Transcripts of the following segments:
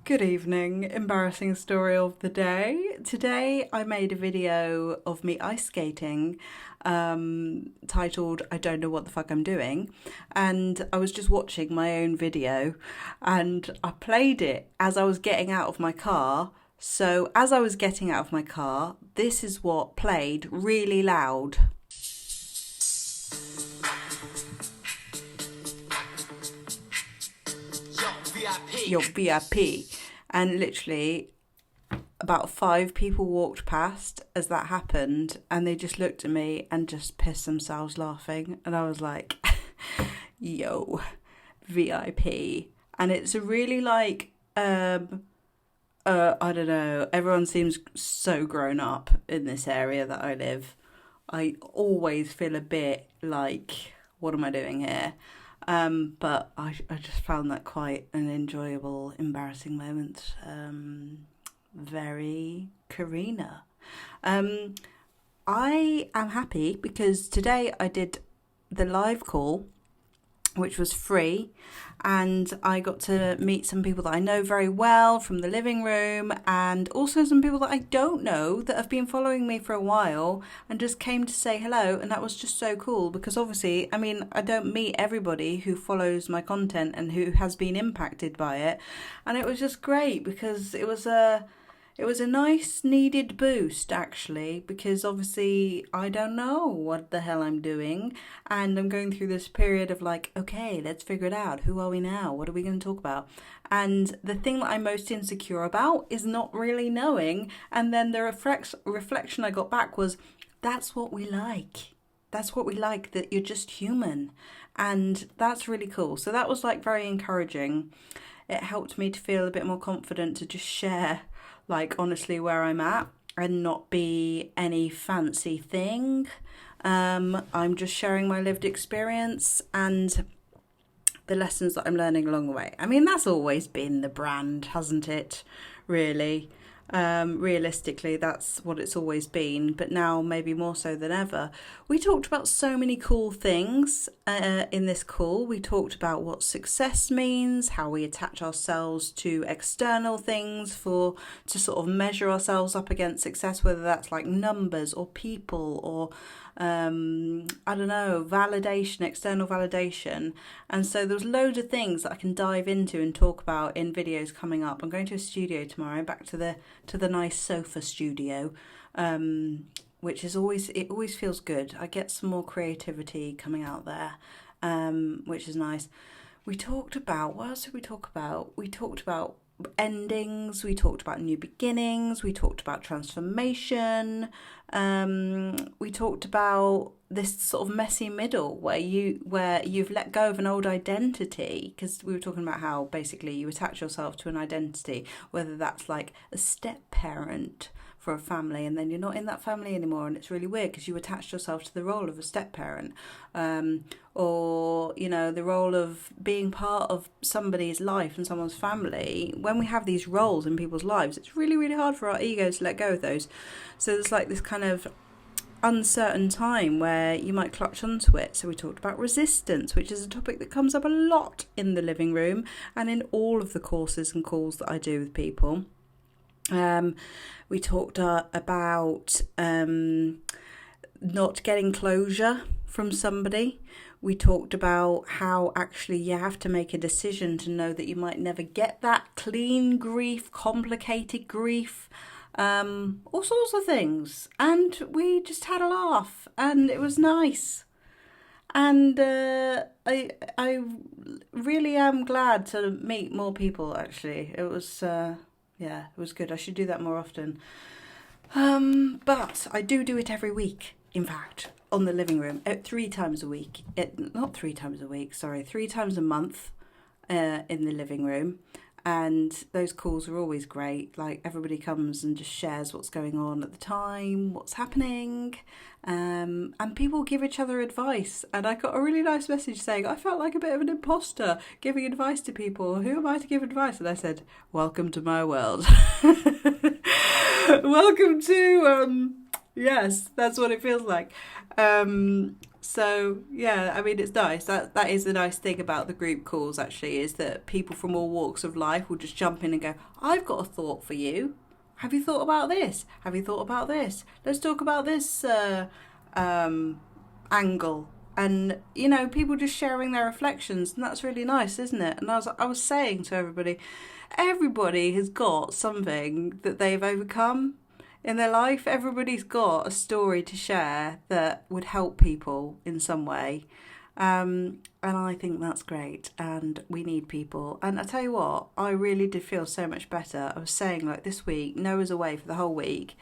Good evening, embarrassing story of the day. Today I made a video of me ice skating titled I Don't Know What the Fuck I'm Doing, and I was just watching my own video and I played it as I was getting out of my car. So as I was getting out of my car, this is what played really loud. Your VIP. And literally about 5 people walked past as that happened, and they just looked at me and just pissed themselves laughing, and I was like, yo, VIP. And it's a really I don't know, everyone seems so grown up in this area that I live. I always feel a bit like, what am I doing here? But I just found that quite an enjoyable, embarrassing moment. Very Karina. I am happy because today I did the live call, which was free, and I got to meet some people that I know very well from the living room, and also some people that I don't know that have been following me for a while and just came to say hello, and that was just so cool because obviously, I mean, I don't meet everybody who follows my content and who has been impacted by it, and it was just great because it was a nice needed boost actually, because obviously I don't know what the hell I'm doing, and I'm going through this period of like, okay, let's figure it out. Who are we now? What are we going to talk about? And the thing that I'm most insecure about is not really knowing. And then the reflection I got back was, that's what we like. That's what we like, that you're just human. And that's really cool. So that was like very encouraging. It helped me to feel a bit more confident to just share, like, honestly where I'm at and not be any fancy thing. I'm just sharing my lived experience and the lessons that I'm learning along the way. I mean, that's always been the brand, hasn't it? Really. Realistically, that's what it's always been, but now maybe more so than ever. We talked about so many cool things in this call. We talked about what success means, how we attach ourselves to external things to sort of measure ourselves up against success, whether that's like numbers or people or I don't know, validation, external validation. And so there's loads of things that I can dive into and talk about in videos coming up. I'm going to a studio tomorrow, back to the nice sofa studio, which is always feels good. I get some more creativity coming out there, which is nice. We talked about, what else did we talk about? We talked about endings, we talked about new beginnings, we talked about transformation, we talked about this sort of messy middle where you've let go of an old identity, because we were talking about how basically you attach yourself to an identity, whether that's like a step parent for a family, and then you're not in that family anymore, and it's really weird because you attached yourself to the role of a step parent, or the role of being part of somebody's life and someone's family. When we have these roles in people's lives, it's really, really hard for our egos to let go of those. So there's like this kind of uncertain time where you might clutch onto it. So we talked about resistance, which is a topic that comes up a lot in the living room and in all of the courses and calls that I do with people. We talked about not getting closure from somebody. We talked about how actually you have to make a decision to know that you might never get that clean grief, complicated grief, all sorts of things. And we just had a laugh and it was nice. And I really am glad to meet more people, actually. It was... it was good. I should do that more often. But I do it every week, in fact, on the living room, 3 times a week. Not 3 times a week, sorry, 3 times a month in the living room. And those calls are always great. Like, everybody comes and just shares what's going on at the time, what's happening, and people give each other advice. And I got a really nice message saying, I felt like a bit of an imposter giving advice to people. Who am I to give advice? And I said, welcome to my world. Welcome to, yes, that's what it feels like. So yeah, I mean it's nice. That is the nice thing about the group calls actually, is that people from all walks of life will just jump in and go, I've got a thought for you. Have you thought about this? Have you thought about this? Let's talk about this angle. And people just sharing their reflections, and that's really nice, isn't it? And I was saying to everybody has got something that they've overcome in their life. Everybody's got a story to share that would help people in some way. And I think that's great, and we need people. And I tell you what, I really did feel so much better. I was saying, like, this week, Noah's away for the whole week.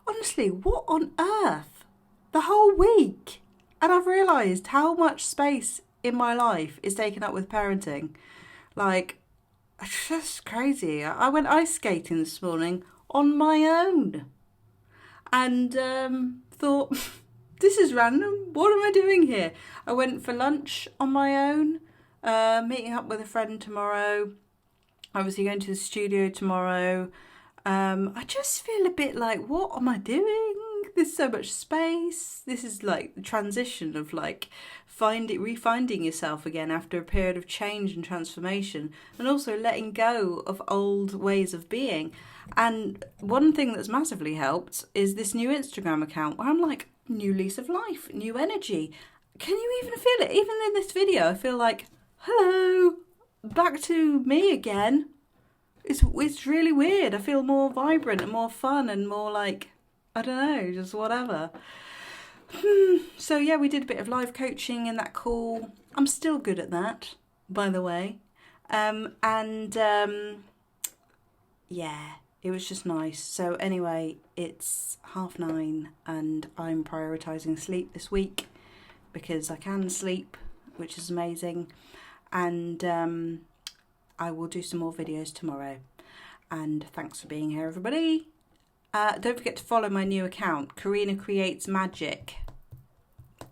Honestly, what on earth? The whole week. And I've realised how much space in my life is taken up with parenting. Like, it's just crazy. I went ice skating this morning on my own. And thought, this is random. What am I doing here? I went for lunch on my own, meeting up with a friend tomorrow. Obviously going to the studio tomorrow. I just feel a bit like, what am I doing? There's so much space. This is like the transition of like refinding yourself again after a period of change and transformation, and also letting go of old ways of being. And one thing that's massively helped is this new Instagram account where I'm like, new lease of life, new energy. Can you even feel it? Even in this video, I feel like, hello, back to me again. It's really weird. I feel more vibrant and more fun and more like, I don't know, just whatever. So yeah, we did a bit of live coaching in that call. I'm still good at that, by the way. Yeah, it was just nice. So anyway, it's 9:30 and I'm prioritising sleep this week because I can sleep, which is amazing. And I will do some more videos tomorrow. And thanks for being here, everybody. Don't forget to follow my new account, Karina Creates Magic.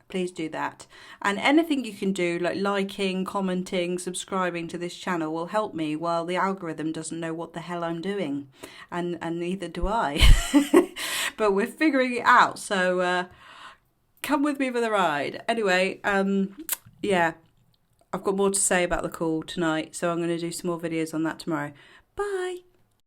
Please do that. And anything you can do, like liking, commenting, subscribing to this channel will help me while the algorithm doesn't know what the hell I'm doing. And neither do I. But we're figuring it out. So come with me for the ride. Anyway, yeah, I've got more to say about the call tonight. So I'm going to do some more videos on that tomorrow. Bye.